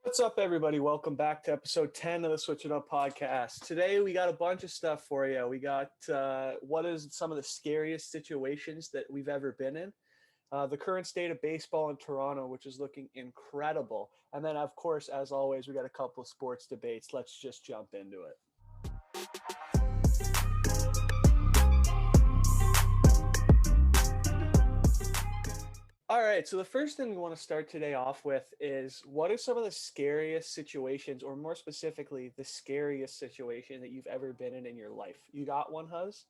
What's up, everybody? Welcome back to episode 10 of the Switch It Up podcast. Today, we got a bunch of stuff for you. We got what is some of the scariest situations that we've ever been in, the current state of baseball in Toronto, which is looking incredible. And then, of course, as always, we got a couple of sports debates. Let's just jump into it. All right, so the first thing we want to start today off with is what are some of the scariest situations, or more specifically, the scariest situation that you've ever been in your life? You got one, Huz?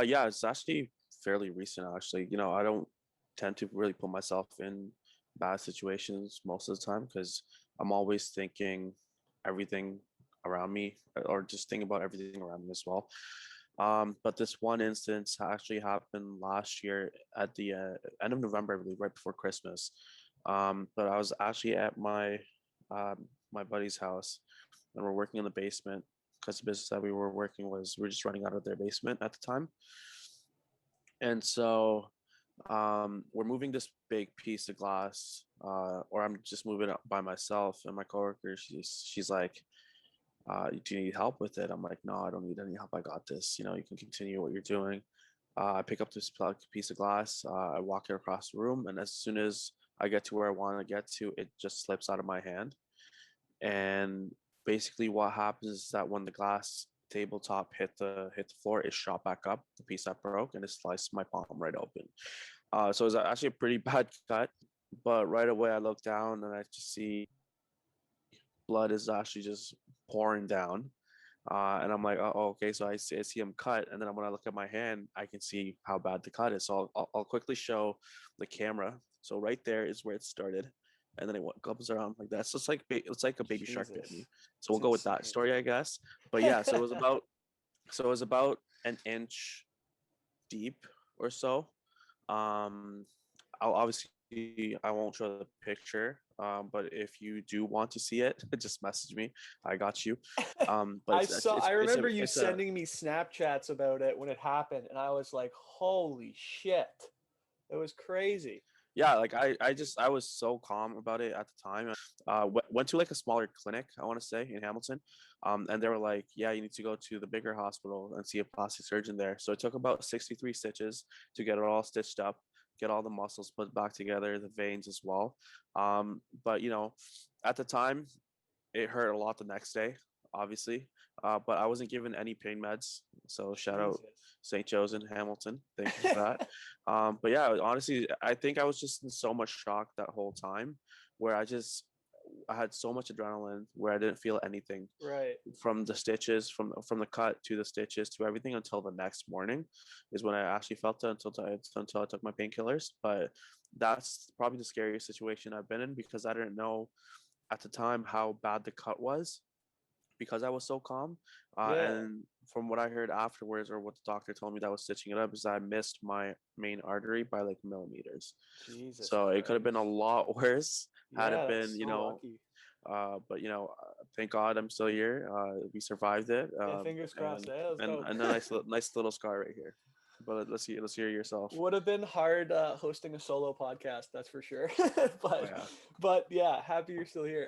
Yeah, it's actually fairly recent, actually. I don't tend to really put myself in bad situations most of the time because I'm always thinking everything around me or just thinking about everything around me as well. But this one instance actually happened last year at the end of November, I believe, right before Christmas. But I was actually at my buddy's house, and we're working in the basement because the business that we were working we were just running out of their basement at the time. And so we're moving this big piece of glass, or I'm just moving it by myself. And my coworker, she's like, "Do you need help with it?" I'm like, "No, I don't need any help. I got this. You can continue what you're doing." I pick up this piece of glass. I walk it across the room, and as soon as I get to where I want to get to, it just slips out of my hand. And basically, what happens is that when the glass tabletop hit the floor, it shot back up, the piece that broke, and it sliced my palm right open. So it was actually a pretty bad cut. But right away, I look down and I just see blood is actually just pouring down. And I'm like, oh, okay. So I see him cut. And then when I look at my hand, I can see how bad the cut is. So I'll quickly show the camera. So right there is where it started. And then it comes around like that. So it's like a baby shark bit me. Jesus, So it's we'll go with that insane. story, I guess. But yeah, so it was about an inch deep or so. Um, I'll obviously I won't show the picture, but if you do want to see it, just message me. I got you. But I remember you it's a sending me Snapchats about it when it happened, and I was like, holy shit. It was crazy. yeah, like I was so calm about it at the time. Went to like a smaller clinic, I want to say, in Hamilton. And they were like, yeah, you need to go to the bigger hospital and see a plastic surgeon there. So it took about 63 stitches to get it all stitched up, get all the muscles put back together, the veins as well. But at the time it hurt a lot the next day, obviously. But I wasn't given any pain meds. So shout out Jesus. St. Joe's in Hamilton. Thank you for that. But yeah, honestly, I think I was just in so much shock that whole time where I had so much adrenaline where I didn't feel anything Right. from the stitches, from the cut to the stitches to everything until the next morning is when I actually felt it until I took my painkillers. But that's probably the scariest situation I've been in because I didn't know at the time how bad the cut was because I was so calm. Yeah. And from what I heard afterwards, or what the doctor told me that was stitching it up, is that I missed my main artery by like millimeters. Jesus So it could have been a Christ. lot worse had it Yeah, that's been, so lucky. but thank God I'm still here. We survived it, Yeah, fingers crossed. and Yeah, let's go. and a nice little scar right here. But let's hear yourself. Would have been hard hosting a solo podcast, that's for sure. Oh but yeah. but yeah, happy you're still here.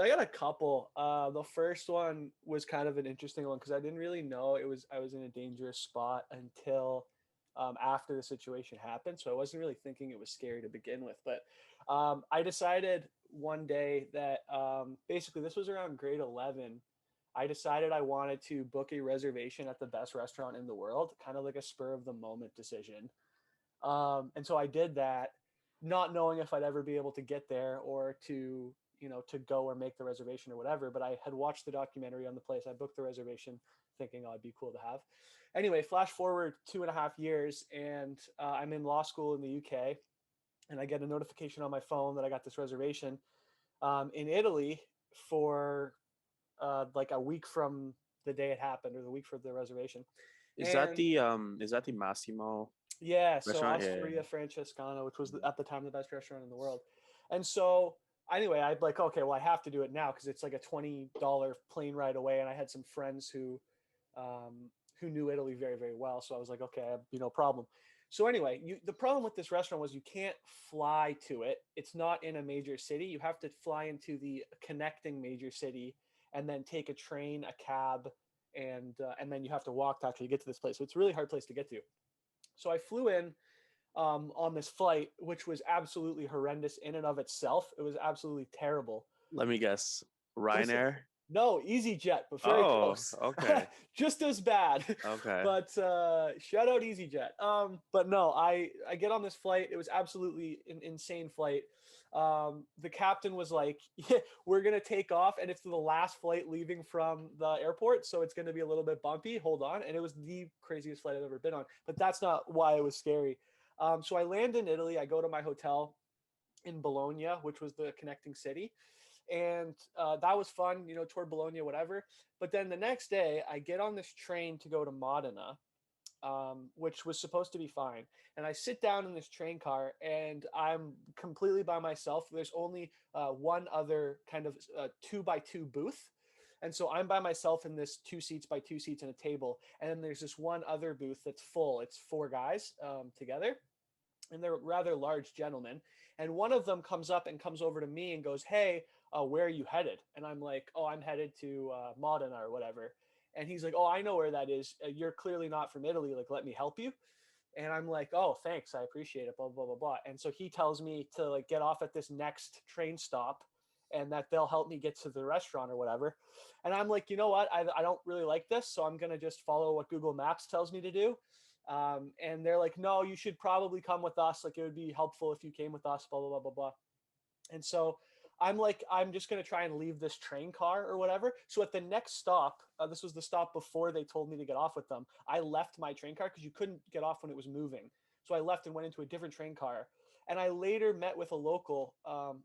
I got a couple. The first one was kind of an interesting one because I didn't really know I was in a dangerous spot until after the situation happened. So I wasn't really thinking it was scary to begin with. But I decided one day that basically this was around grade 11. I decided I wanted to book a reservation at the best restaurant in the world, kind of like a spur of the moment decision. And so I did that, not knowing if I'd ever be able to get there or to, to go or make the reservation or whatever. But I had watched the documentary on the place. I booked the reservation thinking, oh, it'd be cool to have. Anyway, flash forward 2.5 years, and I'm in law school in the UK, and I get a notification on my phone that I got this reservation in Italy for like a week from the day it happened or the week for the reservation. And Is that the Massimo yeah, so restaurant? Yeah, yeah, Osteria Francescana, which was at the time the best restaurant in the world. And so anyway, I'd like, okay, well, I have to do it now because it's like a $20 plane ride away. And I had some friends who knew Italy very, very well. So I was like, okay, no problem. So anyway, the problem with this restaurant was you can't fly to it. It's not in a major city. You have to fly into the connecting major city and then take a train, a cab, and then you have to walk to actually get to this place. So it's a really hard place to get to. So I flew in on this flight, which was absolutely horrendous in and of itself. It was absolutely terrible. Let me guess. Listen, Ryanair? no, EasyJet, but very Oh, close. okay. Just as bad. Okay. But shout out EasyJet. But no, I get on this flight. It was absolutely an insane flight. The captain was like, yeah, we're gonna take off, and it's the last flight leaving from the airport, so it's gonna be a little bit bumpy. Hold on. And it was the craziest flight I've ever been on. But that's not why it was scary. So I land in Italy. I go to my hotel in Bologna, which was the connecting city. And that was fun, you know, toward Bologna, whatever. But then the next day, I get on this train to go to Modena, which was supposed to be fine. And I sit down in this train car, and I'm completely by myself. There's only one other kind of 2x2 booth. And so I'm by myself in this 2 seats by 2 seats and a table. And then there's this one other booth that's full. It's four guys together, and they're rather large gentlemen. And one of them comes up and comes over to me and goes, "Hey, where are you headed?" And I'm like, "Oh, I'm headed to Modena or whatever." And he's like, "Oh, I know where that is. You're clearly not from Italy. Like, let me help you." And I'm like, "Oh, thanks. I appreciate it." Blah, blah, blah, blah. And so he tells me to like get off at this next train stop and that they'll help me get to the restaurant or whatever. And I'm like, you know what? I don't really like this. So I'm going to just follow what Google Maps tells me to do. And they're like, "No, you should probably come with us. Like, it would be helpful if you came with us, blah, blah, blah, blah, blah." And so I'm like, I'm just going to try and leave this train car or whatever. So at the next stop, this was the stop before they told me to get off with them. I left my train car because you couldn't get off when it was moving. So I left and went into a different train car. And I later met with a local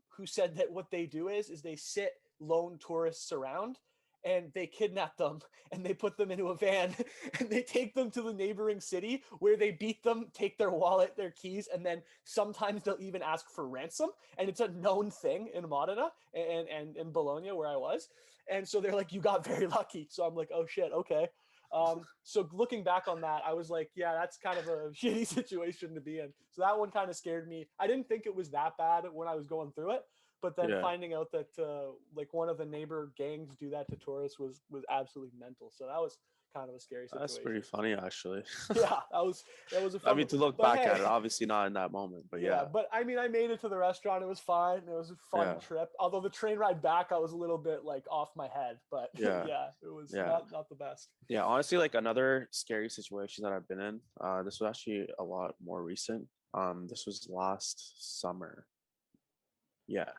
who said that what they do is they sit lone tourists around and they kidnap them and they put them into a van and they take them to the neighboring city where they beat them, take their wallet, their keys, and then sometimes they'll even ask for ransom. And it's a known thing in Modena and in Bologna where I was. And so they're like, "You got very lucky." So I'm like, "Oh shit, okay." So looking back on that, I was like, yeah, that's kind of a shitty situation to be in. So that one kind of scared me. I didn't think it was that bad when I was going through it, but then Yeah. finding out that like one of the neighbor gangs do that to tourists was absolutely mental. So that was kind of a scary That's situation. pretty funny, actually. Yeah, that was a I fun mean, one. to look But back hey, at it, obviously not in that moment, but yeah, yeah. but I mean, I made it to the restaurant. It was fine. It was a fun Yeah. trip. Although the train ride back, I was a little bit like off my head. But Yeah. yeah, it was Yeah. not the best. Yeah. Honestly, like another scary situation that I've been in, this was actually a lot more recent. This was last summer. Yeah.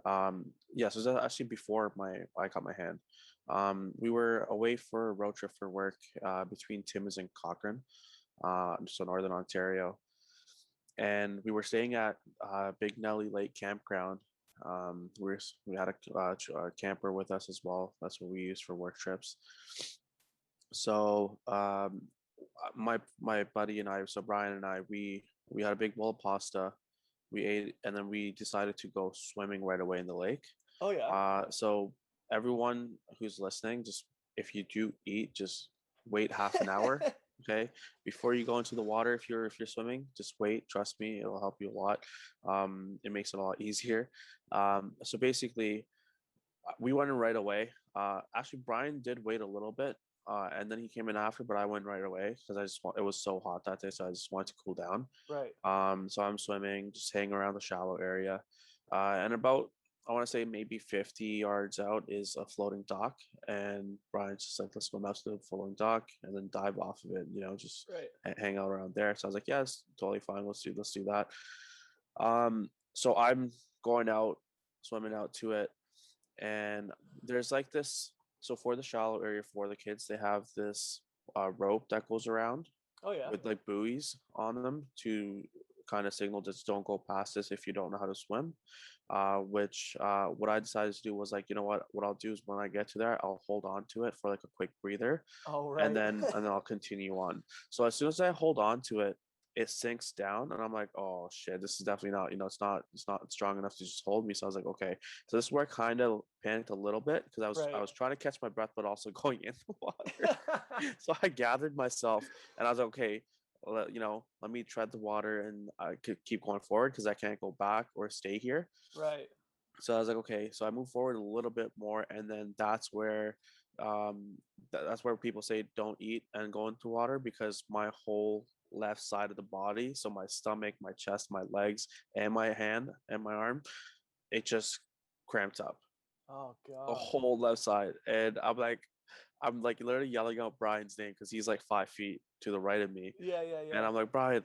Yeah, so it was actually before I got my hand. We were away for a road trip for work between Timmins and Cochrane, so Northern Ontario, and we were staying at Big Nelly Lake Campground. We had a camper with us as well. That's what we use for work trips. So my buddy and I, so Brian and I, we had a big bowl of pasta. We ate, and then we decided to go swimming right away in the lake. Oh yeah. So everyone who's listening, just if you do eat, just wait half an hour, okay, before you go into the water. If you're swimming, just wait. Trust me, it'll help you a lot. It makes it a lot easier. So basically, we went in right away. Actually, Brian did wait a little bit, and then he came in after, but I went right away because it was so hot that day, so I just wanted to cool down. Right. So I'm swimming, just hanging around the shallow area, and about I want to say maybe 50 yards out is a floating dock, and Brian's just like, "Let's swim out to the floating dock and then dive off of it, just Right. hang out around there." So I was like, "Yeah, it's totally fine. Let's do that." So I'm going out, swimming out to it, and there's like this. So for the shallow area for the kids, they have this rope that goes around Oh yeah. with like buoys on them to kind of signal just don't go past this if you don't know how to swim. Which what I decided to do was like, you know what I'll do is when I get to there, I'll hold on to it for like a quick breather, Oh and right. then I'll continue on. So as soon as I hold on to it, it sinks down, and I'm like, oh shit, this is definitely not, it's not strong enough to just hold me. So I was like, okay. So this is where I kind of panicked a little bit because I Right. was trying to catch my breath, but also going in the water. So I gathered myself, and I was like, okay, let me tread the water and I could keep going forward because I can't go back or stay here. Right. So I was like, okay. So I move forward a little bit more, and then um, that's where people say don't eat and go into water because my whole left side of the body, so my stomach, my chest, my legs, and my hand and my arm, it just cramped up Oh the God. whole left side, and I'm like literally yelling out Brian's name because he's like 5 feet to the right of me, Yeah, yeah, and yeah. I'm like, Brian,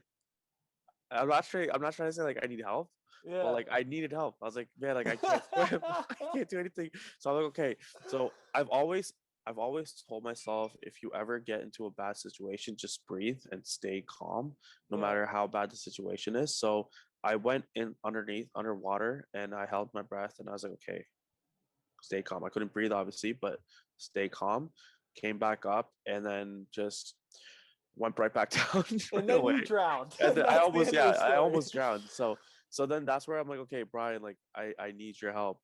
I'm not trying to say like I need help, but Yeah. like I needed help. I was like, man, like I can't swim. I can't do anything. So I'm like, okay. So I've always told myself if you ever get into a bad situation, just breathe and stay calm, no Yeah. matter how bad the situation is. So I went in underwater and I held my breath and I was like, okay, stay calm. I couldn't breathe obviously, but stay calm. Came back up and then just went right back down And right then away. you drowned. And then That's the end of the I story. almost drowned. So then that's where I'm like, okay, Brian, like I need your help.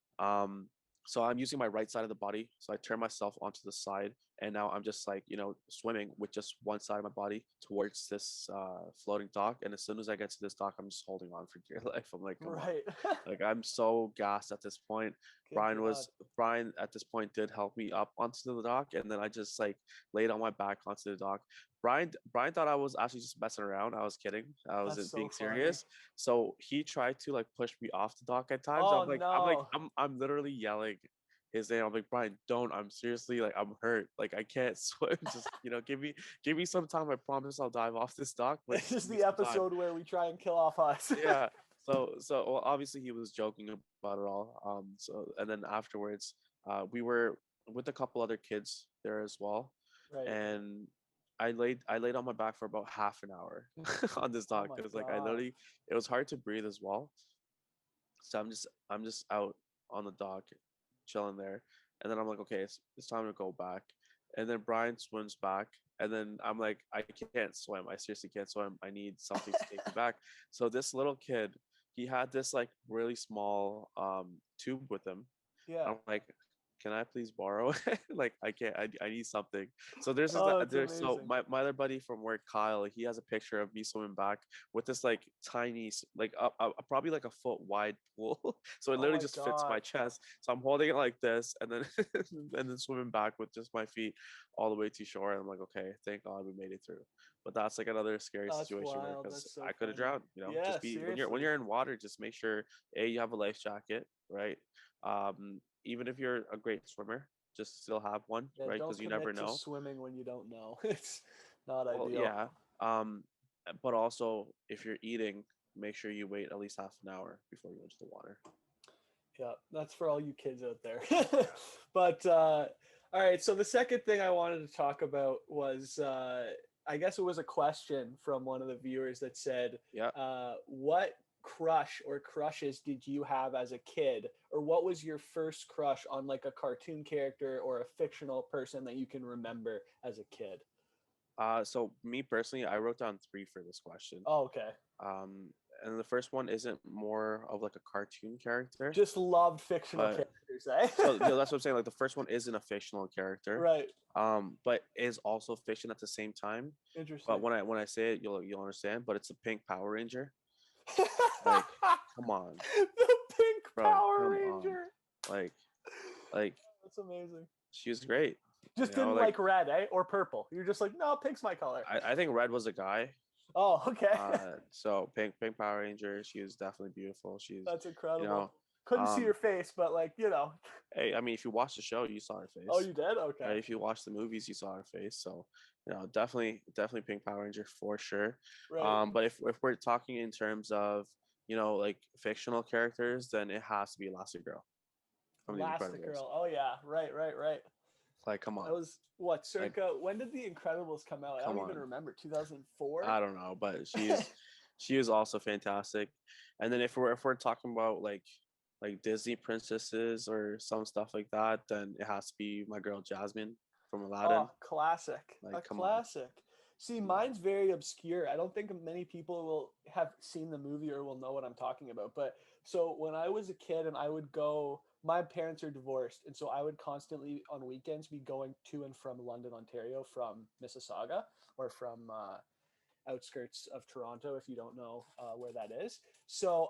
So I'm using my right side of the body. So I turn myself onto the side, and now I'm just like, swimming with just one side of my body towards this floating dock. And as soon as I get to this dock, I'm just holding on for dear life. I'm like, come on. Right. Like I'm so gassed at this point. Good God. Brian at this point did help me up onto the dock, and then I just like laid on my back onto the dock. Brian thought I was actually just messing around. I was kidding. I That's wasn't so being funny. serious. So he tried to like push me off the dock at times. Oh no. I'm literally yelling his name. I'm like, Brian, don't. I'm seriously like I'm hurt. Like I can't swim. Just give me some time. I promise I'll dive off this dock, but This just is give me the some time. episode where we try and kill off us. Yeah. So well, obviously he was joking about it all. So and then afterwards, we were with a couple other kids there as well, Right. and I laid on my back for about half an hour on this Oh dock my because like I God. literally it was hard to breathe as well. So I'm just out on the dock, chilling there, and then I'm like, okay, it's time to go back. And then Brian swims back, and then I'm like, I can't swim. I seriously can't swim. I need something to take me back. So this little kid, he had this like really small tube with him. Yeah. I'm like, can I please borrow it? Like I can't. I need something. So Oh, it's so amazing. my other buddy from work, Kyle, he has a picture of me swimming back with this like tiny like probably like a foot wide pool. So it Oh literally my just fits God. my chest. So I'm holding it like this, and then and then swimming back with just my feet all the way to shore. And I'm like, okay, thank God we made it through. But that's like another scary That's situation where wild. because That's so I could have funny. drowned. Yeah, Just be when seriously. you're in water, just make sure you have a life jacket, right? Even if you're a great swimmer, just still have one, Yeah, right? don't Because you never commit to know. swimming when you don't know. It's not Well, ideal. yeah. Um, but also if you're eating, make sure you wait at least half an hour before you go into the water. Yeah, that's for all you kids out there. Yeah. But all right, so the second thing I wanted to talk about was I guess it was a question from one of the viewers that said, Yeah. what crush or crushes did you have as a kid, or what was your first crush on like a cartoon character or a fictional person that you can remember as a kid? So me personally, I wrote down three for this question. Oh, okay. Um, and the first one isn't more of like a cartoon character, Just loved fictional but characters, eh? so that's what I'm saying. Like the first one isn't a fictional character, Right. but is also fiction at the same time. But Interesting. when I say it, you'll understand. But it's a pink Power Ranger. Like, come on, The Pink bro, Power come on. Ranger. Like, like That's amazing. she was great. Just You know, didn't like like red, eh? Or purple. You're just like, no, pink's my color. I think Red was a guy. Oh, okay. So Pink Power Ranger, she was definitely beautiful. She's, That's you incredible. know, Couldn't see um, your face, but like, you know. hey, I mean, if you watch the show, you saw her Oh, face. you did? Okay. Right? If you watch the movies, you saw her face. So, definitely Pink Power Ranger for sure. Right. But if we're talking in terms of, like fictional characters, then it has to be Elastigirl from The Incredibles. Elastigirl. Oh yeah. Right, right, right. Like, come That on, was what, like, circa when did the Incredibles come out? I come don't even on. remember. 2004? I don't know, but she is also fantastic. And then if we're talking about like Disney princesses or some stuff like that, then it has to be my girl Jasmine from Aladdin. Oh, classic. A Like, come on, classic. See, come on. mine's very obscure. I don't think many people will have seen the movie or will know what I'm talking about. But so when I was a kid and I would go, my parents are divorced. And so I would constantly on weekends be going to and from London, Ontario from Mississauga or from outskirts of Toronto, if you don't know where that is. So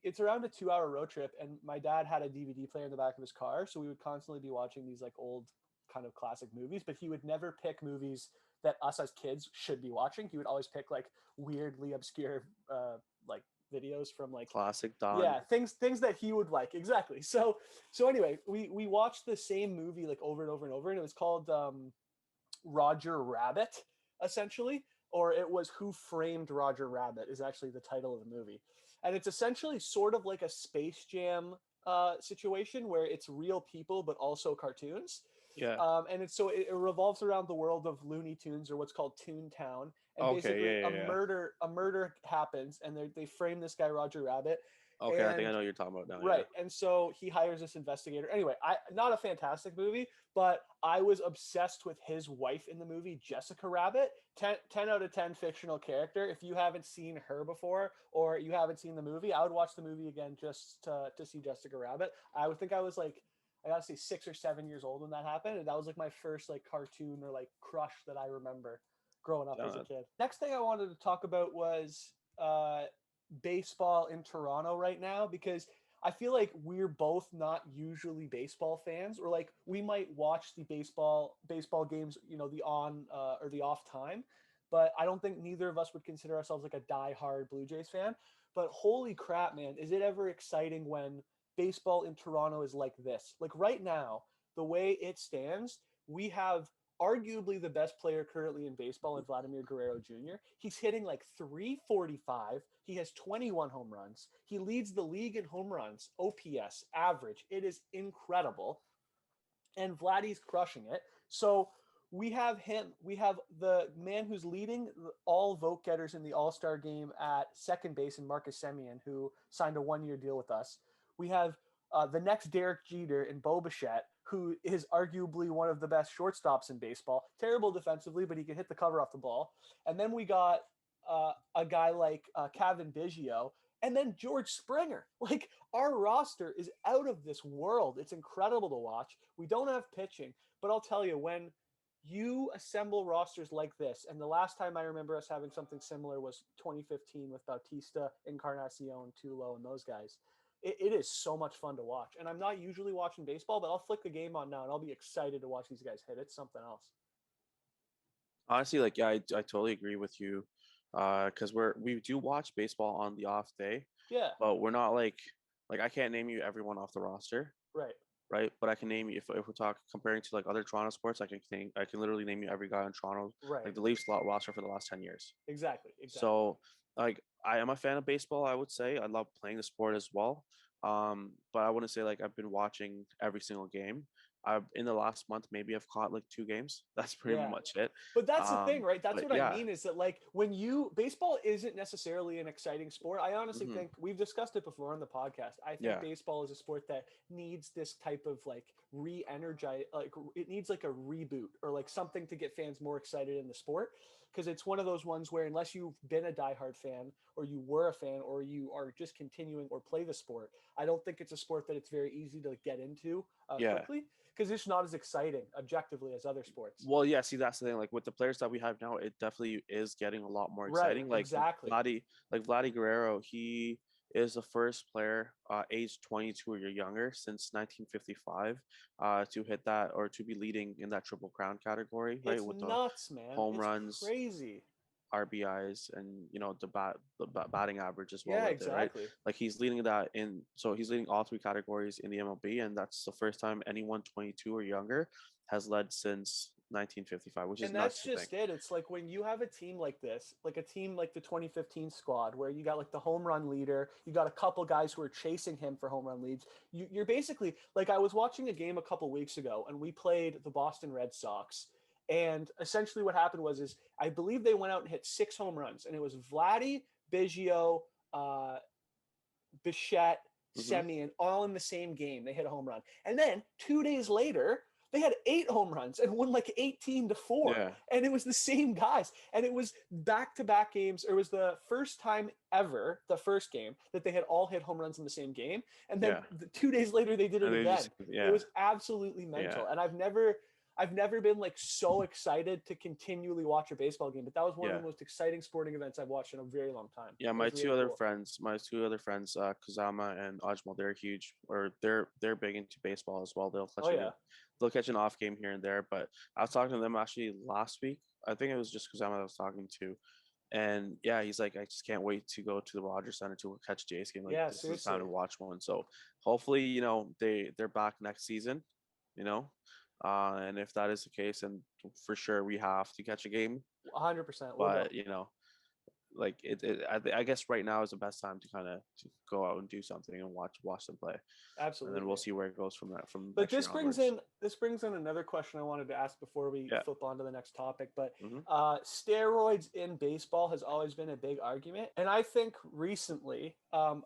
it's around a 2-hour road trip, and my dad had a DVD player in the back of his car, so we would constantly be watching these like old kind of classic movies, but he would never pick movies that us as kids should be watching. He would always pick like weirdly obscure like videos from like, Classic Don. yeah, things that he would like. Exactly. So anyway, we watched the same movie like over and over and over, and it was called Roger Rabbit, essentially, or it was Who Framed Roger Rabbit is actually the title of the movie. And it's essentially sort of like a Space Jam situation where it's real people but also cartoons. Yeah. And it revolves around the world of Looney Tunes, or what's called Toontown. And Okay. basically Yeah. Yeah. Yeah. a murder happens, and they frame this guy Roger Rabbit. Okay. I think I And know what you're talking about now. right, and so he hires this investigator. Anyway, not a fantastic movie, but I was obsessed with his wife in the movie, Jessica Rabbit. 10 out of 10 fictional character. If you haven't seen her before, or you haven't seen the movie, I would watch the movie again just to see Jessica Rabbit. I would think I was like, I gotta say 6 or 7 years old when that happened, and that was like my first like cartoon or like crush that I remember growing up as a kid. Next thing I wanted to talk about was baseball in Toronto right now, because I feel like we're both not usually baseball fans, or like we might watch the baseball games, the on or the off time, but I don't think neither of us would consider ourselves like a diehard Blue Jays fan. But holy crap, man, is it ever exciting when baseball in Toronto is like this? Like right now, the way it stands, we have arguably the best player currently in baseball in Vladimir Guerrero Jr. He's hitting like 345. He has 21 home runs. He leads the league in home runs, OPS, average. It is incredible. And Vladdy's crushing it. So we have him. We have the man who's leading all vote getters in the All-Star game at second base, in Marcus Semien, who signed a 1-year deal with us. We have the next Derek Jeter in Bo Bichette, who is arguably one of the best shortstops in baseball. Terrible defensively, but he can hit the cover off the ball. And then we got a guy like Cavan Biggio, and then George Springer. Like, our roster is out of this world. It's incredible to watch. We don't have pitching, but I'll tell you, when you assemble rosters like this, and the last time I remember us having something similar was 2015 with Bautista, Encarnacion, Tulo, and those guys. It is so much fun to watch. And I'm not usually watching baseball, but I'll flick the game on now and I'll be excited to watch these guys hit. It's something else. Honestly, like, yeah, I totally agree with you. Because we do watch baseball on the off day, Yeah. but we're not like I can't name you everyone off the roster, Right. right? But I can name you, if we're talking comparing to like other Toronto sports, I can literally name you every guy in Toronto, Right. like the Leafs roster for the last 10 years. Exactly. So like, I am a fan of baseball. I would say I love playing the sport as well. But I wouldn't say like I've been watching every single game. In the last month, maybe I've caught like 2 games. That's pretty much it. But that's the thing, right? That's what yeah. I mean, is that like baseball isn't necessarily an exciting sport. I honestly think we've discussed it before on the podcast. I think baseball is a sport that needs this type of like re-energize, like it needs like a reboot or like something to get fans more excited in the sport. Because it's one of those ones where unless you've been a diehard fan, or you were a fan, or you are just continuing or play the sport, I don't think it's a sport that it's very easy to get into quickly, because it's not as exciting objectively as other sports. Well, yeah, see, that's the thing. Like with the players that we have now, it definitely is getting a lot more exciting. Right, Like exactly. Vladdy Guerrero, he is the first player aged 22 or younger since 1955 to hit that, or to be leading in that Triple Crown category, right? It's With nuts, the man. home It's runs, crazy. RBIs, and the batting average as well. Yeah, with exactly. it, right? Like he's leading that so he's leading all 3 categories in the MLB, and that's the first time anyone 22 or younger has led since 1955, which is nuts. And that's just it. It's like when you have a team like this, like a team like the 2015 squad, where you got like the home run leader, you got a couple guys who are chasing him for home run leads. You're basically like, I was watching a game a couple weeks ago, and we played the Boston Red Sox. And essentially what happened is I believe they went out and hit 6 home runs, and it was Vladdy, Biggio, Bichette, Semien, all in the same game. They hit a home run. And then 2 days later, they had 8 home runs and won like 18-4. Yeah. And it was the same guys. And it was back-to-back games. It was the first time ever, the first game, that they had all hit home runs in the same game. And then 2 days later, they did it again. It was absolutely mental. And I've I've never been like so excited to continually watch a baseball game, but that was one of Yeah. the most exciting sporting events I've watched in a very long time. Yeah, It was really cool. my two other friends, Kazama and Ajmal, they're huge, or they're big into baseball as well. Oh yeah. They'll catch an off game here and there. But I was talking to them actually last week. I think it was just Kazama I was talking to, and yeah, he's like, I just can't wait to go to the Rogers Center to catch a Jays game. Like Yeah, this is the time seriously. to watch one. So hopefully, they're back next season. You know, and if that is the case, then for sure we have to catch a game. 100%. We'll go. But like I guess right now is the best time to kind of go out and do something and watch them play, and then we'll Absolutely. see where it goes from But next year onwards. this brings in another question I wanted to ask before we Yeah. flip on to the next topic. But Hmm. steroids in baseball has always been a big argument, and I think recently,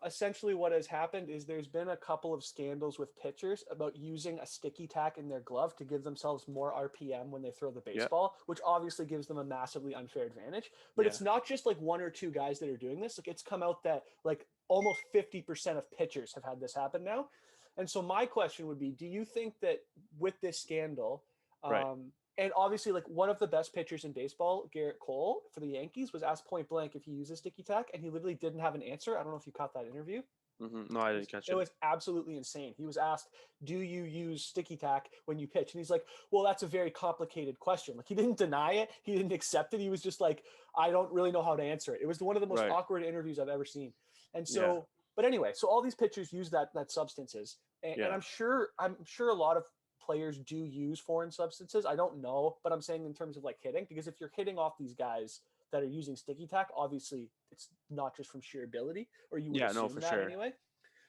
essentially what has happened is there's been a couple of scandals with pitchers about using a sticky tack in their glove to give themselves more RPM when they throw the Yeah. baseball, which obviously gives them a massively unfair advantage. But Yeah. it's not just like one or two guys that are doing this. Like it's come out that like almost 50% of pitchers have had this happen now. And so my question would be, do you think that with this scandal, Right. and obviously like one of the best pitchers in baseball, Garrett Cole for the Yankees, was asked point blank if he uses sticky tack, and he literally didn't have an answer. I don't know if you caught that interview. No, I didn't catch It it. was absolutely insane. He was asked, "Do you use sticky tack when you pitch?" And he's like, "Well, that's a very complicated question." Like he didn't deny it, he didn't accept it. He was just like, "I don't really know how to answer it." It was one of the most Right. awkward interviews I've ever seen. And so, Yeah. but anyway, so all these pitchers use that substances, and Yeah. I'm sure a lot of players do use foreign substances. I don't know, but I'm saying in terms of like hitting, because if you're hitting off these guys that are using sticky tack, obviously it's not just from sheer ability, or you would Yeah. No, assume for that sure. anyway.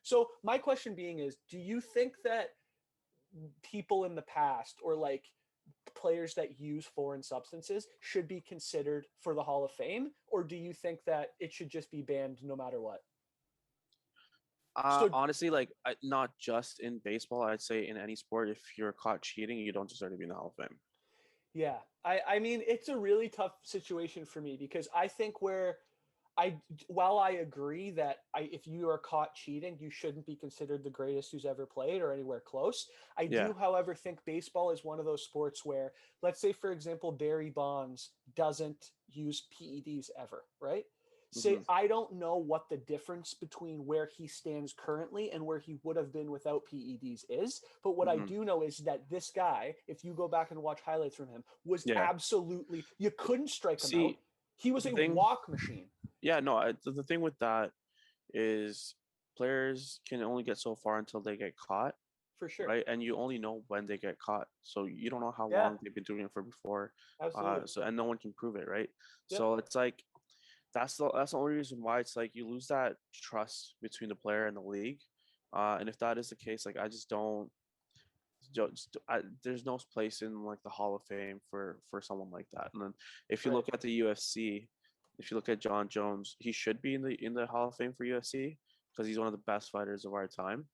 So my question being is, do you think that people in the past or like players that use foreign substances should be considered for the Hall of Fame, or do you think that it should just be banned no matter what? So Honestly, like not just in baseball, I'd say in any sport, if you're caught cheating, you don't deserve to be in the Hall of Fame. yeah, I mean it's a really tough situation for me because I think while I agree that if you are caught cheating, you shouldn't be considered the greatest who's ever played or anywhere close. I Yeah. do, however, think baseball is one of those sports where, let's say, for example, Barry Bonds doesn't use PEDs ever, right? Say, Hmm. I don't know what the difference between where he stands currently and where he would have been without PEDs is. But what I Hmm. do know is that this guy, if you go back and watch highlights from him, was Yeah. absolutely, you couldn't strike him out. See, He was the a thing. walk machine. Yeah. No. The thing with that is players can only get so far until they get caught, For sure. right? And you only know when they get caught, so you don't know how Yeah, long they've been doing it for before. absolutely. So and no one can prove it, right? Yep. So it's like that's the only reason why it's like you lose that trust between the player and the league. And if that is the case, like I just don't. There's no place in like the Hall of Fame for someone like that. And then if you Right. look at the UFC, if you look at John Jones, he should be in the Hall of Fame for UFC because he's one of the best fighters of our time.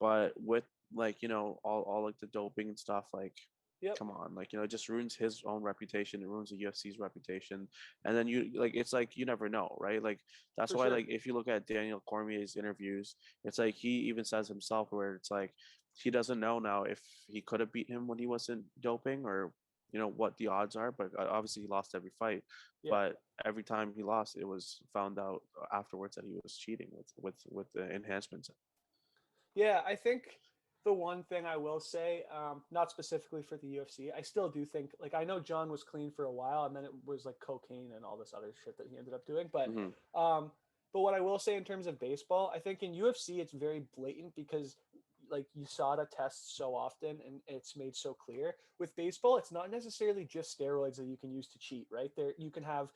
But with like all like the doping and stuff, like Yep. come on, like it just ruins his own reputation. It ruins the UFC's reputation, and then it's like you never know, right? Like that's For why sure. like if you look at Daniel Cormier's interviews, it's like he even says himself where it's like he doesn't know now if he could have beat him when he wasn't doping or what the odds are, but obviously he lost every fight. Yeah. But every time he lost, it was found out afterwards that he was cheating with the enhancements. Yeah, I think the one thing I will say, not specifically for the UFC, I still do think, like, I know John was clean for a while, and then it was like cocaine and all this other shit that he ended up doing. Hmm. But what I will say in terms of baseball, I think in UFC it's very blatant because like USADA tests so often and it's made so clear. With baseball, it's not necessarily just steroids that you can use to cheat, right? There you can have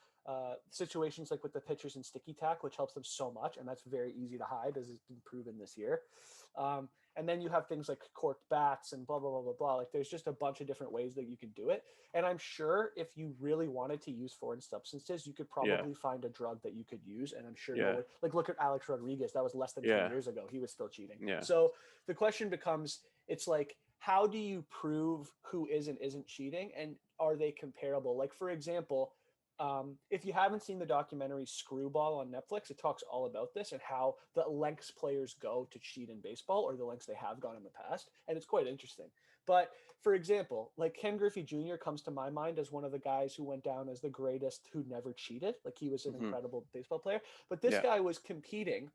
situations like with the pitchers and sticky tack, which helps them so much, and that's very easy to hide, as has been proven this year. Um, and then you have things like corked bats and blah blah blah blah blah. Like there's just a bunch of different ways that you can do it. And I'm sure if you really wanted to use foreign substances, you could Yeah. probably find a drug that you could use. And I'm sure no Yeah. one, like look at Alex Rodriguez. That was less than Yeah. 10 years ago. He was still cheating. Yeah. So the question becomes, it's like, how do you prove who is and isn't cheating, and are they comparable? Like for example, If you haven't seen the documentary Screwball on Netflix, it talks all about this and how the lengths players go to cheat in baseball, or the lengths they have gone in the past, and it's quite interesting. But for example, like Ken Griffey Jr. comes to my mind as one of the guys who went down as the greatest who never cheated. Like he was an Hmm. incredible baseball player, but this Yeah. guy was competing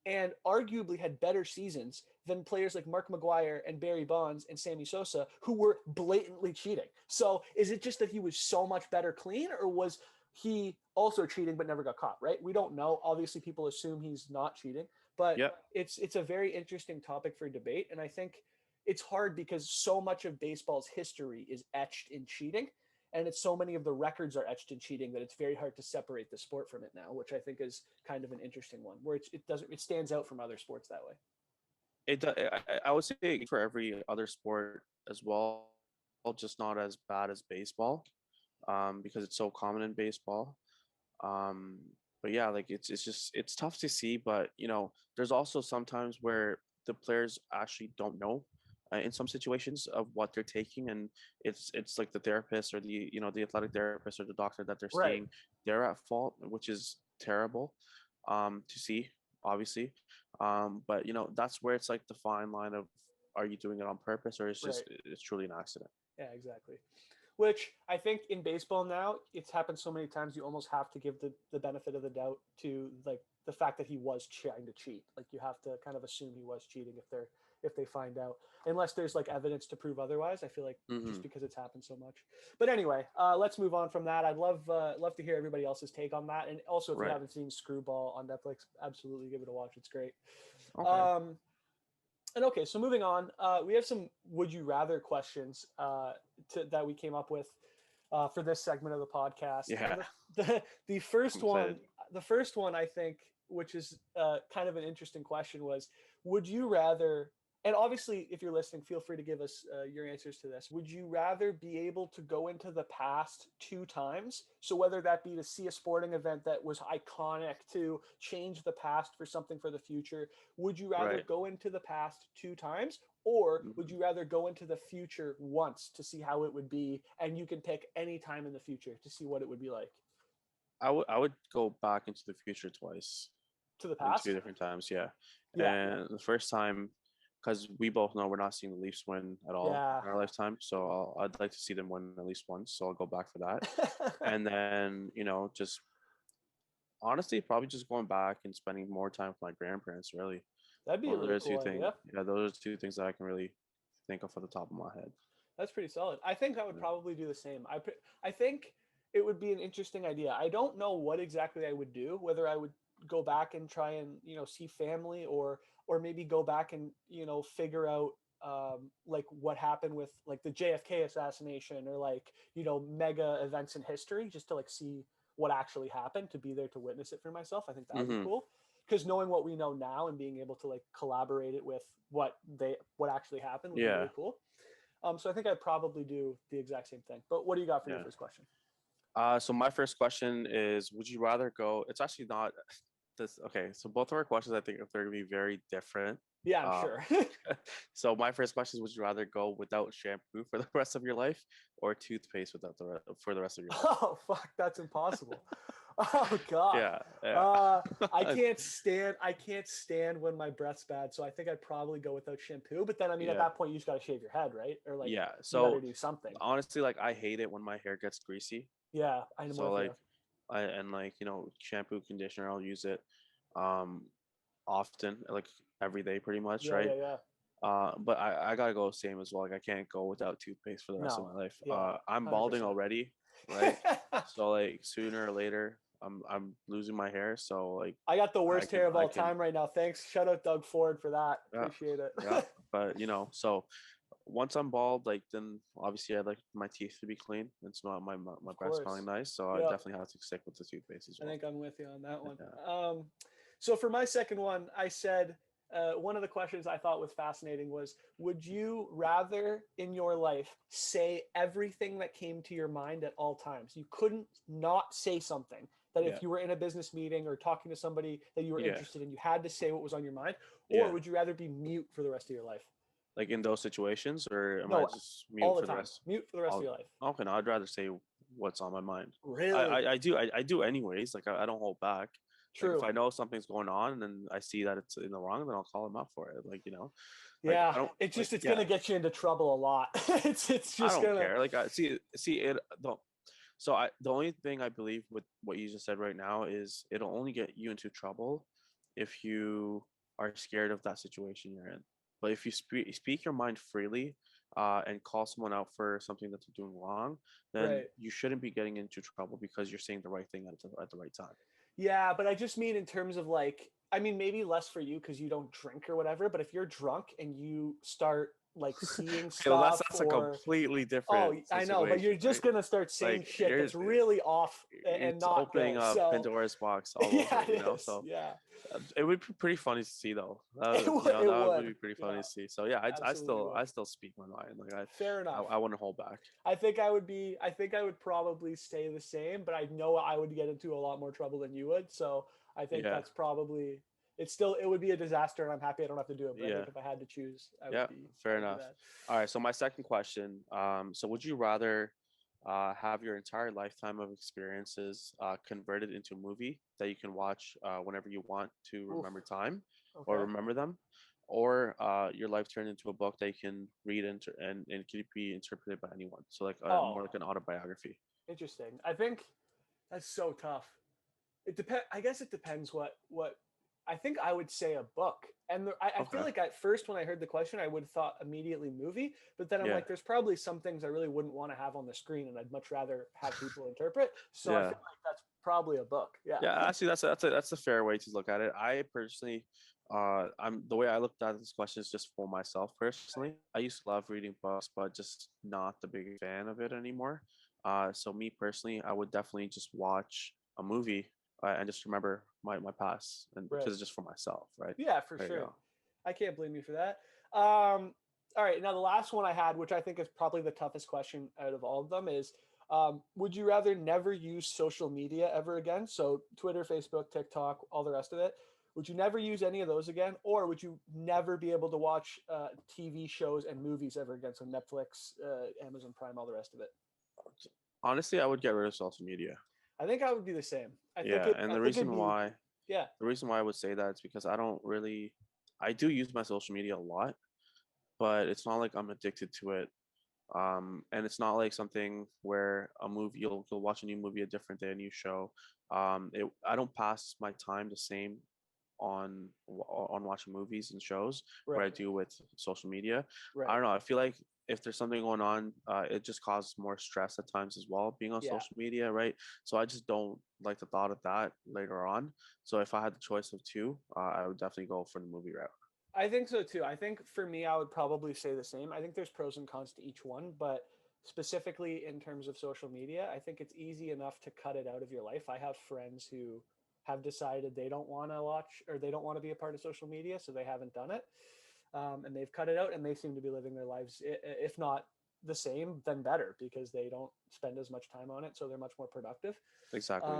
and arguably had better seasons than players like Mark McGuire and Barry Bonds and Sammy Sosa, who were blatantly cheating. So is it just that he was so much better clean, or was he also cheating but never got caught? Right? We don't know. Obviously, people assume he's not cheating, but Yep. it's a very interesting topic for debate, and I think it's hard because so much of baseball's history is etched in cheating, and it's so many of the records are etched in cheating that it's very hard to separate the sport from it now, which I think is kind of an interesting one, where it stands out from other sports that way. I would say for every other sport as well, just not as bad as baseball, because it's so common in baseball. Um, but yeah, like it's just it's tough to see, but there's also sometimes where the players actually don't know in some situations of what they're taking, and it's like the therapist or the athletic therapist or the doctor that they're Right. seeing, they're at fault, which is terrible to see, obviously. But that's where it's like the fine line of, are you doing it on purpose, or Right. it's truly an accident? Yeah, exactly. Which I think in baseball now, it's happened so many times you almost have to give the benefit of the doubt to like the fact that he was trying to cheat. Like you have to kind of assume he was cheating if they find out, unless there's like evidence to prove otherwise. I feel like just Hmm. because it's happened so much. But anyway, let's move on from that. I'd love to hear everybody else's take on that. And also, if you Right. haven't seen Screwball on Netflix, absolutely give it a watch. It's great. Okay. Um, and okay, so moving on, we have some would you rather questions that we came up with for this segment of the podcast. Yeah. And the first I'm one, excited. I think, which is kind of an interesting question, was would you rather? And obviously, if you're listening, feel free to give us your answers to this. Would you rather be able to go into the past 2 times? So whether that be to see a sporting event that was iconic, to change the past for something for the future, would you rather Right. go into the past 2 times, or would Mhm. you rather go into the future once to see how it would be, and you can pick any time in the future to see what it would be like? I would go back into the future twice, To the in two past? different times. Yeah, Yeah, and the first time, because we both know we're not seeing the Leafs win at all yeah. in our lifetime, so I'd like to see them win at least once. So I'll go back for that, and then just honestly, probably just going back and spending more time with my grandparents. Really, That'd be a those are really the two cool things. idea. Yeah, those are two things that I can really think of at the top of my head. That's pretty solid. I think I would Yeah. probably do the same. I think it would be an interesting idea. I don't know what exactly I would do, whether I would go back and try and, see family, or maybe go back and, figure out like what happened with like the JFK assassination, or like, mega events in history, just to like see what actually happened, to be there to witness it for myself. I think that would be Hmm. cool. Because knowing what we know now and being able to like collaborate it with what actually happened would be Yeah. really cool. So I think I'd probably do the exact same thing. But what do you got for your Yeah. first question? So my first question is, would you rather go? It's actually not this. Okay, so both of our questions, I think, if they're gonna be very different. Yeah, I'm Uh, sure. so my first question is, would you rather go without shampoo for the rest of your life, or toothpaste for the rest of your life? Oh fuck, that's impossible. Oh god. Yeah, yeah. Uh, I can't stand when my breath's bad, so I think I'd probably go without shampoo. But then I mean, at Yeah, that point, you just gotta shave your head, right? Or like yeah. you gotta So do something. honestly, like I hate it when my hair gets greasy. Yeah, I'm So with you. like like shampoo, conditioner, I'll use it um often, like every day pretty much, Yeah, right? yeah, yeah. But I gotta go same as well. Like I can't go without toothpaste for the rest of No, my life. yeah, I'm balding 100%. already, right? So like sooner or later, I'm losing my hair. So like I got the I worst can hair of I all can time right now. Thanks. Shout out Doug Ford for that. yeah, Appreciate it. yeah. But so once I'm bald, like then obviously I'd like my teeth to be clean. It's not my Of breath course. smelling nice. So I Yep. definitely have to stick with the toothpaste as I well. think I'm with you on that one. Yeah. So for my second one, I said one of the questions I thought was fascinating was, would you rather in your life say everything that came to your mind at all times? You couldn't not say something, that Yeah. if you were in a business meeting or talking to somebody that you were Yeah. interested in, you had to say what was on your mind? Or Yeah. would you rather be mute for the rest of your life? Like in those situations, or am I No, just mute all the for the time. rest? Mute for the rest of All your life. okay. No, I'd rather say what's on my mind. Really? I do anyways. Like I don't hold back. Like if True. I know something's going on and I see that it's in the wrong, then I'll call him out for it. Like, like Yeah. I don't It's like, just it's yeah, gonna get you into trouble a lot. It's I just don't gonna. care. Like I see it. So the only thing I believe with what you just said right now is it'll only get you into trouble if you are scared of that situation you're in. But if you speak your mind freely, and call someone out for something that they're doing wrong, then Right. you shouldn't be getting into trouble because you're saying the right thing at the right time. Yeah, but I just mean in terms of like, I mean, maybe less for you because you don't drink or whatever, but if you're drunk and you start like seeing Okay, well, stuff that's a or, completely oh, different I know, but situation, you're just right? gonna start saying Like shit that's really off and it's not opening good. up So, Pandora's box all yeah, over, it is. So Yeah, it would be pretty funny to see, though. it That would would. be pretty funny Yeah, to see. So yeah, absolutely would. I still speak my mind. Like Fair enough. I wouldn't hold back. I think I would probably stay the same, but I know I would get into a lot more trouble than you would. So I think Yeah, that's probably it's still it would be a disaster and I'm happy I don't have to do it. But I yeah, think if I had to choose, yeah. I Fair would do enough. that. All right. So my second question. So would you rather have your entire lifetime of experiences converted into a movie that you can watch whenever you want to Oof. remember time or Okay. remember them, or your life turned into a book that you can read and can be interpreted by anyone? So like more Oh, like an autobiography. interesting. I think that's so tough. It depend. I guess it depends what. I think I would say a book, and I feel Okay. like at first when I heard the question, I would have thought immediately movie, but then I'm Yeah. like, there's probably some things I really wouldn't want to have on the screen, and I'd much rather have people interpret. So I Yeah. feel like that's probably a book. Yeah. Yeah, actually, that's a fair way to look at it. I personally, I'm the way I looked at this question is just for myself personally. I used to love reading books, but just not the big fan of it anymore. So me personally, I would definitely just watch a movie and just remember my past, and because Right. it's just for myself, right? Yeah, for There you sure. go. I can't blame you for that. All right, now the last one I had, which I think is probably the toughest question out of all of them, is would you rather never use social media ever again? So Twitter, Facebook, TikTok, all the rest of it. Would you never use any of those again, or would you never be able to watch TV shows and movies ever again? So Netflix, Amazon Prime, all the rest of it. Honestly, I would get rid of social media. I think I would be the same. Yeah, and I think it'd be yeah, the reason why I would say that is because I do use my social media a lot, but it's not like I'm addicted to it. And it's not like something where a movie you'll watch a new movie a different day, a new show. I don't pass my time the same on watching movies and shows where I right, do with social media. I right, don't know. I feel like if there's something going on, it just causes more stress at times as well, being on yeah. social media, right? So I just don't like the thought of that later on. So if I had the choice of two, I would definitely go for the movie route. I think so too. I think for me, I would probably say the same. I think there's pros and cons to each one, but specifically in terms of social media, I think it's easy enough to cut it out of your life. I have friends who have decided they don't want to watch or they don't want to be a part of social media, so they haven't done it. And they've cut it out and they seem to be living their lives, if not the same, then better because they don't spend as much time on it. So they're much more productive. Exactly.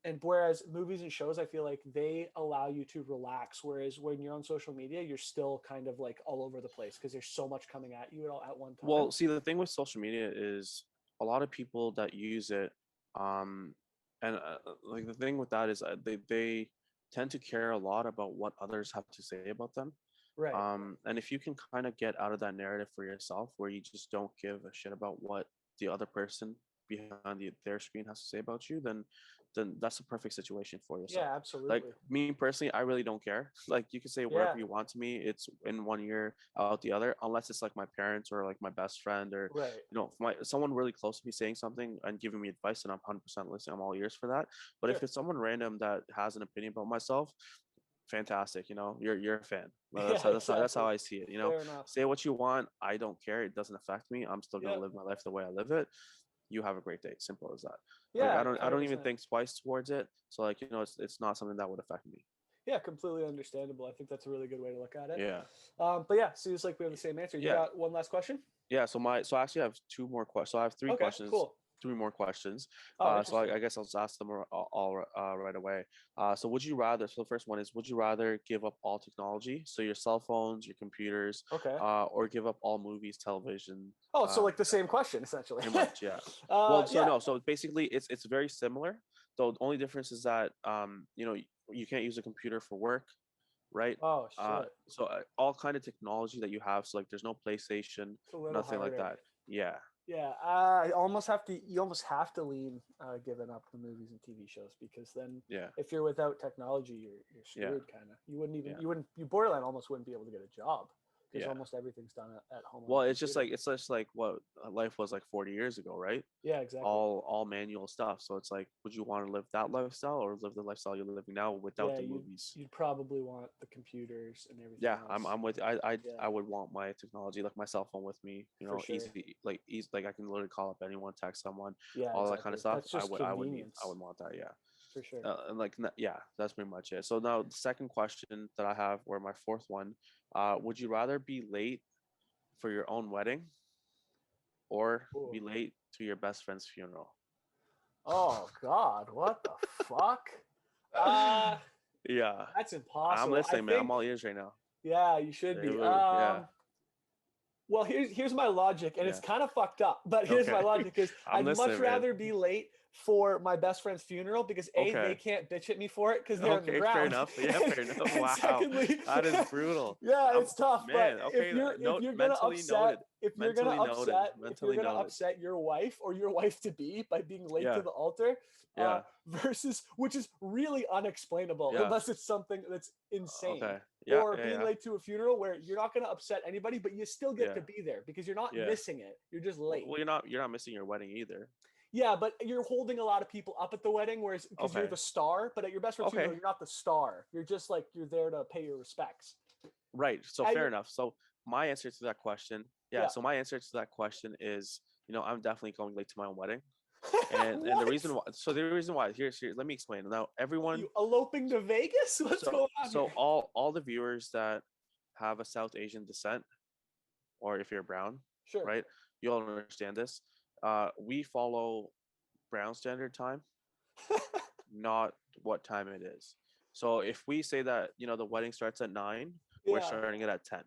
And whereas movies and shows, I feel like they allow you to relax. Whereas when you're on social media, you're still kind of like all over the place because there's so much coming at you at one time. Well, see, the thing with social media is a lot of people that use it, um, and like the thing with that is they tend to care a lot about what others have to say about them. Right. And if you can kind of get out of that narrative for yourself, where you just don't give a shit about what the other person behind their screen has to say about you, then that's a perfect situation for yourself. Yeah, Like absolutely. me personally, I really don't care. Like you can say whatever Yeah. you want to me. It's in one ear, out the other, unless it's like my parents or like my best friend or Right. someone really close to me saying something and giving me advice, and I'm 100% listening. I'm all ears for that. But if Sure. it's someone random that has an opinion about myself, fantastic. You're a fan. Well, Yeah, that's how exactly. I see it. Fair enough. Say what you want. I don't care. It doesn't affect me. I'm still gonna Yep. live my life the way I live it. You have a great day. Simple as that. Like Yeah, I don't even 100%. think twice towards it. So like it's not something that would affect me. Yeah, completely understandable. I think that's a really good way to look at it. Yeah. But yeah, seems like we have the same answer. You Yeah. got one last question? Yeah. So I actually have two more questions. So I have three Okay, questions. cool. three more questions. Oh, So interesting. I guess I'll just ask them all right away. So would you rather? So the first one is: would you rather give up all technology, so your cell phones, your computers, Okay. or give up all movies, television? Oh, so like the same question essentially. Pretty much, yeah. Well, so Yeah. no, so basically, it's very similar. The only difference is that you can't use a computer for work, right? Oh shit. So all kind of technology that you have. So like, there's no PlayStation, It's a little nothing like harder. that. Yeah, Yeah, I almost have to. You almost have to lean giving up the movies and TV shows because then, yeah, if you're without technology, you're yeah, screwed. Kind of. You wouldn't even. yeah, You borderline almost wouldn't be able to get a job because yeah. almost everything's done at home on Well, the it's just computer. like what life was like 40 years ago, right? Yeah, exactly. All manual stuff. So it's like, would you want to live that lifestyle or live the lifestyle you're living now without Yeah, the you'd movies? you'd probably want the computers and everything Yeah, else. I'm with Yeah, I would want my technology, like my cell phone with me, for sure. easy, like I can literally call up anyone, text someone, Yeah, all that kind of exactly. stuff. That's just I convenience would want that, yeah. for sure. And like yeah, that's pretty much it. So now the second question that I have, or my fourth one, would you rather be late for your own wedding or Ooh. be late to your best friend's funeral? Oh God, what the fuck? Uh Yeah, that's I'm impossible. I listening, man. I'm think. all ears right now. Yeah, you should be. Yeah, Well, here's my logic, and it's yeah. kind of fucked up, but here's my Okay, logic: is I'm I'd much listening, man. rather be late for my best friend's funeral because A, they Okay, can't bitch at me for it because they're in the okay, fair ground, enough. Yeah, and, fair enough. and Wow, secondly, that is brutal. yeah, I'm it's tough. But man. Okay, if note you're gonna mentally upset, noted. if you're gonna Mentally noted. upset, if you're Mentally gonna noted. upset your wife or your wife to be by being late to Yeah, the altar, yeah, versus which is really unexplainable yeah. unless it's something that's insane Okay. Yeah, or yeah, being yeah, late to a funeral where you're not going to upset anybody, but you still get yeah, to be there because you're not yeah. missing it. You're just Well, late. you're not missing your wedding either. Yeah, but you're holding a lot of people up at the wedding, whereas because you're Okay. the star, but at your best friend's funeral, Okay. you're not the star. You're just like you're there to pay your respects. Right. So At fair your enough. So my answer to that question, yeah. yeah. So my answer to that question is, I'm definitely going late to my own wedding. And the What? reason why, so the reason why, here, let me explain. Now, everyone, You eloping to Vegas? What's so going on so here? all the viewers that have a South Asian descent, or if you're brown, Sure. right, you'll understand this. We follow Brown Standard Time, not what time it is. So if we say that the wedding starts at 9, we're Yeah. starting it at 10.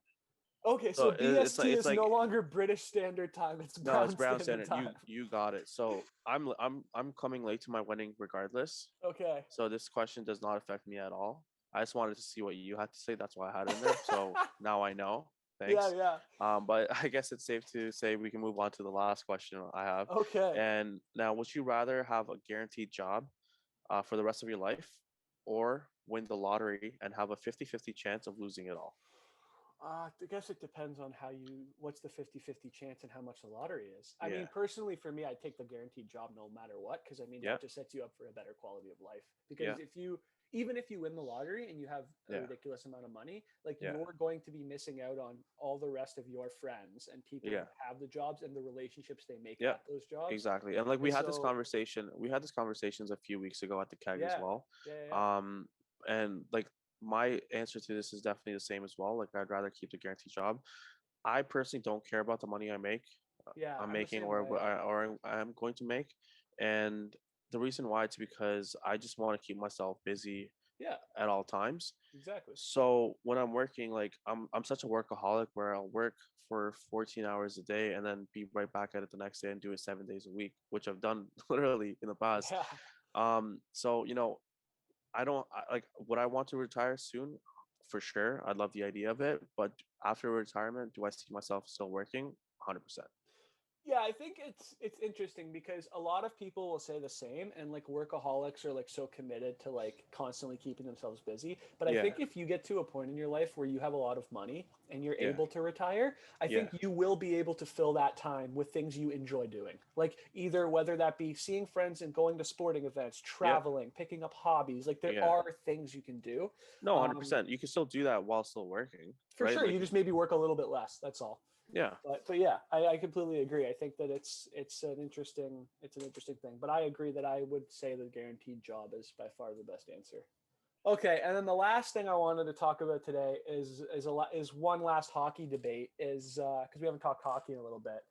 Okay, So so it's like BST is no longer British Standard Time; it's no, it's Brown Brown Standard Standard. Time. You got it. So I'm coming late to my wedding regardless. Okay. So this question does not affect me at all. I just wanted to see what you had to say. That's why I had it in there. So now I know. Yeah, Thanks. yeah. But I guess it's safe to say we can move on to the last question I have. Okay. And now, would you rather have a guaranteed job for the rest of your life, or win the lottery and have a 50-50 chance of losing it all? I guess it depends on what's the 50-50 chance and how much the lottery is. I Yeah. mean, personally, for me, I'd take the guaranteed job no matter what, because I mean, Yeah. that just sets you up for a better quality of life. Yeah. Because even if you win the lottery and you have a Yeah. ridiculous amount of money, like Yeah. you're going to be missing out on all the rest of your friends and people who Yeah. have the jobs and the relationships they make Yeah. at those jobs. Exactly. And like And so, we had this conversations a few weeks ago at the keg as yeah, well. yeah, yeah, yeah. Um and like my answer to this is definitely the same as well. Like, I'd rather keep the guaranteed job. I personally don't care about the money Yeah, I'm I'm the making, same way. or I'm going to make. And the reason why, it's because I just want to keep myself busy Yeah, at all times. exactly. So when I'm working, like, I'm such a workaholic where I'll work for 14 hours a day and then be right back at it the next day and do it 7 days a week, which I've done literally in the past. Yeah. So I don't like, would I want to retire soon? For sure. I love the idea of it, but after retirement, do I see myself still working? 100%. Yeah, I think it's interesting because a lot of people will say the same and like workaholics are like so committed to like constantly keeping themselves busy. But I Yeah, think if you get to a point in your life where you have a lot of money and you're yeah, able to retire, I yeah, think you will be able to fill that time with things you enjoy doing. Like either whether that be seeing friends and going to sporting events, yeah, traveling, picking up hobbies, like there yeah. are things you can do. No, Um, 100%. You can still do that while still working, for right? sure, Like, you just maybe work a little bit less. That's all. yeah, But yeah, I completely agree. I think that it's an interesting thing. But I agree that I would say the guaranteed job is by far the best answer. Okay, and then the last thing I wanted to talk about today is one last hockey debate is because we haven't talked hockey in a little bit.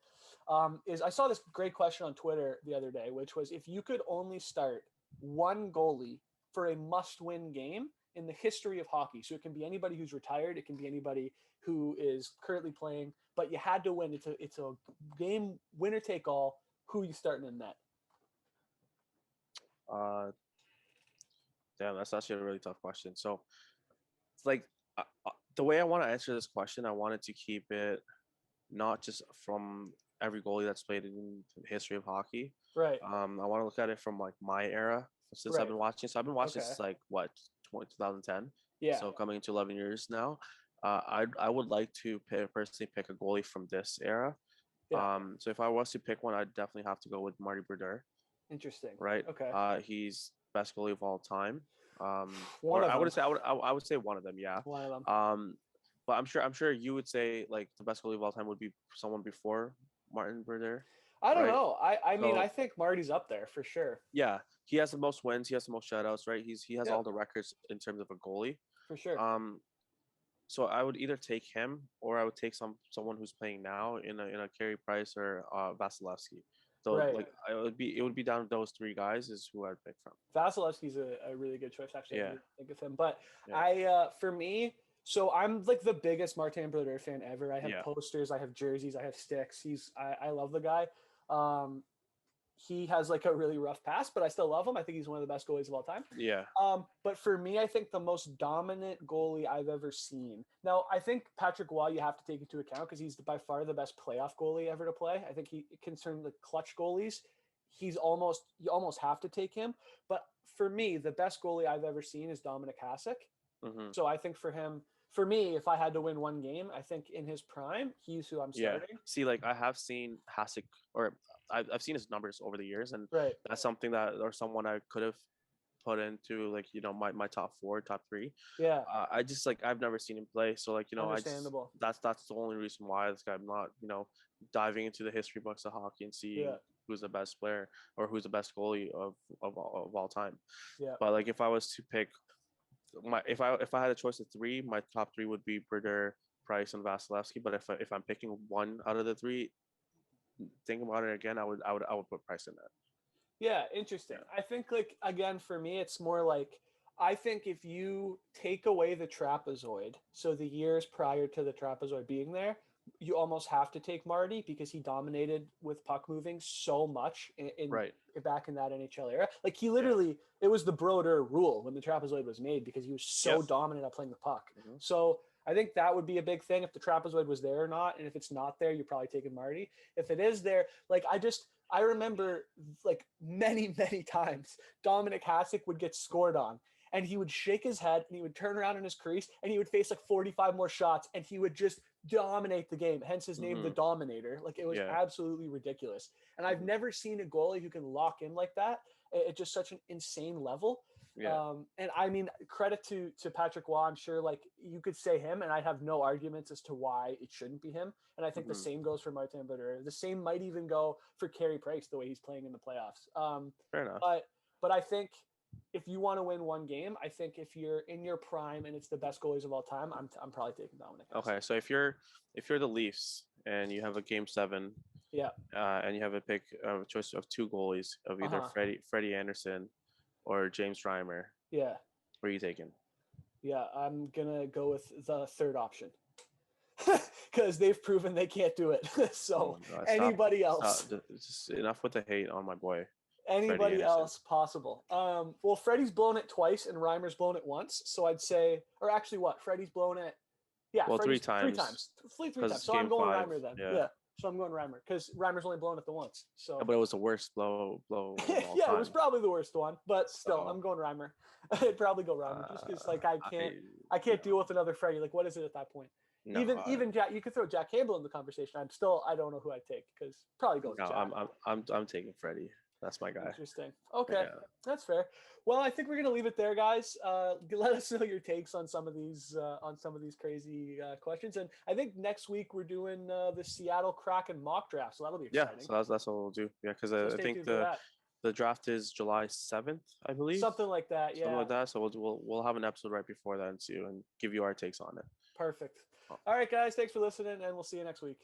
Is I saw this great question on Twitter the other day, which was if you could only start one goalie for a must-win game in the history of hockey, so it can be anybody who's retired, it can be anybody who is currently playing, but you had to win. It's a game winner take all. Who are you starting in net? Uh, Damn, that's actually a really tough question. So it's like the way I want to answer this question, I wanted to keep it not just from every goalie that's played in the history of hockey. Right, I want to look at it from like my era since I've right. been watching. So I've been watching Okay. since like what 2010. Yeah, So coming into 11 years now. I would like to personally pick a goalie from this era. yeah. So if I was to pick one, I'd definitely have to go with Marty Brodeur, Interesting. right? Okay. He's best goalie of all time. One Or of I them. would say I would say one of them, yeah. One of them. But I'm sure you would say like the best goalie of all time would be someone before Martin Brodeur, I don't right? know. I mean, I So think Marty's up there for sure. yeah, he has the most wins, he has the most shutouts, right? He has Yep, all the records in terms of a goalie. for sure. Um, so I would either take him or I would take someone who's playing now in a Carey Price or Vasilevsky. So Right. like it would be down to those three guys is who I'd pick from. Vasilevsky's a really good choice. Actually, I Yeah, didn't think of him. But yeah, for me, so I'm like the biggest Martin Brodeur fan ever. I have yeah, posters, I have jerseys, I have sticks. I love the guy. Um, he has like a really rough past, but I still love him. I think he's one of the best goalies of all time. yeah. But for me, I think the most dominant goalie I've ever seen. Now, I think Patrick Roy you have to take into account because he's by far the best playoff goalie ever to play. I think he concerned the clutch goalies. You almost have to take him. But for me, the best goalie I've ever seen is Dominic Hasek. Hmm. So I think for me, if I had to win one game, I think in his prime, he's who I'm Yeah. starting. See, like I have seen Hasek, or I've seen his numbers over the years, and Right. that's something that or someone I could have put into like my top four, top three. Yeah. I just like I've never seen him play, so like I just Understandable. that's the only reason why this guy I'm not diving into the history books of hockey and seeing Yeah. who's the best player or who's the best goalie of all time. Yeah. But like if I was to pick if I had a choice of three, my top three would be Brodeur, Price, and Vasilevsky. But if I'm picking one out of the three, thinking about it again, I would put Price in that. Yeah, interesting. I think like again for me it's more like I think if you take away the trapezoid, so the years prior to the trapezoid being there, you almost have to take Marty because he dominated with puck moving so much Right. back in that NHL era. Like he Yeah. literally it was the Brodeur rule when the trapezoid was made because he was so Yep. dominant at playing the puck. Mhm. So I think that would be a big thing if the trapezoid was there or not. And if it's not there, you're probably taking Marty. If it is there, like I remember like many, many times Dominic Hasek would get scored on and he would shake his head and he would turn around in his crease and he would face like 45 more shots and he would just dominate the game. Hence his name, the Mhm. Dominator. Like it was Yeah. absolutely ridiculous. And I've Mhm. never seen a goalie who can lock in like that at just such an insane level. Yeah. And I mean, credit to Patrick Waugh. I'm sure like you could say him, and I'd have no arguments as to why it shouldn't be him. And I think the Mhm. same goes for Martin Brodeur. The same might even go for Carey Price the way he's playing in the playoffs. Fair enough. But I think if you want to win one game, I think if you're in your prime and it's the best goalies of all time, I'm probably taking Dominic. Okay, so if you're the Leafs and you have a game seven, Yeah. and you have a choice of two goalies of either Freddie Anderson or James Reimer, Yeah. where are you taking? Yeah. I'm gonna go with the third option. Because they've proven they can't do it. So God, anybody else. Just enough with the hate on my boy. Anybody else possible. Well, Freddie's blown it twice and Reimer's blown it once. So I'd say, or actually what? Freddie's blown it. Yeah, Well, Freddie's three times. Three 'Cause times. it's So I'm game going 5, Reimer then. yeah. Yeah. So I'm going Reimer because Reimer's only blown it the once. So But it was the worst blow of all yeah, time. it was probably the worst one, but still, So, I'm going Reimer. I'd probably go Reimer just because like I can't deal with another Freddie. Like, what is it at that point? No, Even Jack, you could throw Jack Campbell in the conversation. I don't know who I'd take because probably goes no, Jack. I'm taking Freddie. That's my guy. Interesting. Okay, Yeah. that's fair. Well, I think we're gonna leave it there, guys. Let us know your takes on some of these crazy questions, and I think next week we're doing the Seattle Kraken mock draft, so that'll be Yeah, exciting. so that's what we'll do. Yeah, because So I stay think tuned for that. The draft is July 7th, I believe. Something like that. Something Yeah. like that. So we'll have an episode right before that and give you our takes on it. Perfect. Oh. All right, guys. Thanks for listening, and we'll see you next week.